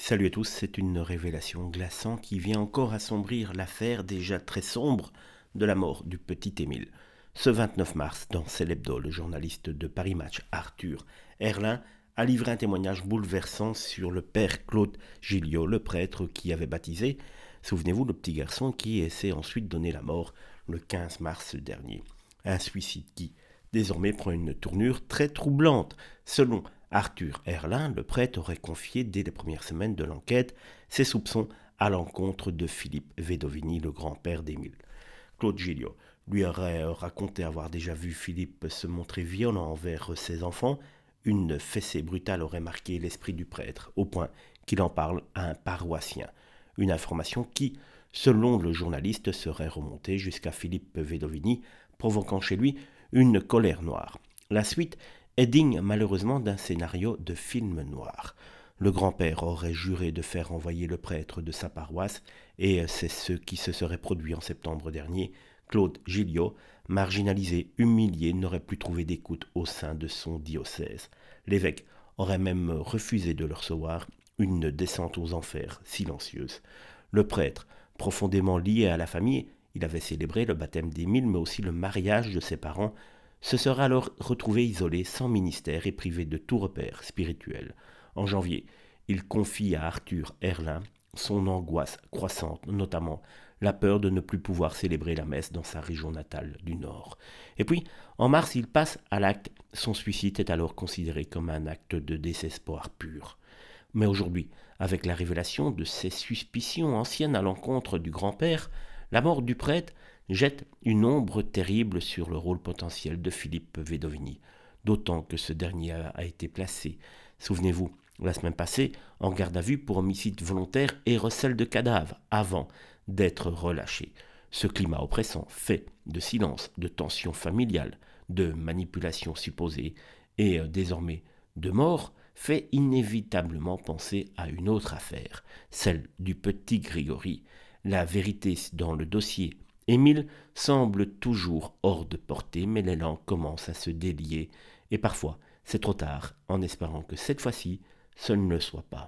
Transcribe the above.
Salut à tous, c'est une révélation glaçante qui vient encore assombrir l'affaire déjà très sombre de la mort du petit Émile. Ce 29 mars, dans Célébdo, le journaliste de Paris Match, Arthur Herlin, a livré un témoignage bouleversant sur le père Claude Gilliot, le prêtre qui avait baptisé, souvenez-vous, le petit garçon qui s'est ensuite donné la mort le 15 mars dernier. Un suicide qui, désormais, prend une tournure très troublante. Selon Arthur Herlin, le prêtre aurait confié dès les premières semaines de l'enquête ses soupçons à l'encontre de Philippe Vedovini, le grand-père d'Émile. Claude Gilliot lui aurait raconté avoir déjà vu Philippe se montrer violent envers ses enfants. Une fessée brutale aurait marqué l'esprit du prêtre, au point qu'il en parle à un paroissien. Une information qui, selon le journaliste, serait remontée jusqu'à Philippe Vedovini, provoquant chez lui une colère noire. La suite est digne malheureusement d'un scénario de film noir. Le grand-père aurait juré de faire envoyer le prêtre de sa paroisse, et c'est ce qui se serait produit en septembre dernier. Claude Gilliot, marginalisé, humilié, n'aurait plus trouvé d'écoute au sein de son diocèse. L'évêque aurait même refusé de le recevoir, une descente aux enfers silencieuse. Le prêtre, profondément lié à la famille, il avait célébré le baptême d'Émile, mais aussi le mariage de ses parents, se sera alors retrouvé isolé, sans ministère et privé de tout repère spirituel. En janvier, il confie à Arthur Herlin son angoisse croissante, notamment la peur de ne plus pouvoir célébrer la messe dans sa région natale du Nord. Et puis, en mars, il passe à l'acte. Son suicide est alors considéré comme un acte de désespoir pur. Mais aujourd'hui, avec la révélation de ces suspicions anciennes à l'encontre du grand-père, la mort du prêtre jette une ombre terrible sur le rôle potentiel de Philippe Vedovini, d'autant que ce dernier a été placé, souvenez-vous, la semaine passée, en garde à vue pour homicide volontaire et recel de cadavres, avant d'être relâché. Ce climat oppressant, fait de silence, de tensions familiales, de manipulations supposées et désormais de mort, fait inévitablement penser à une autre affaire, celle du petit Grégory. La vérité dans le dossier Émile semble toujours hors de portée, mais l'élan commence à se délier, et parfois c'est trop tard, en espérant que cette fois-ci, ce ne le soit pas.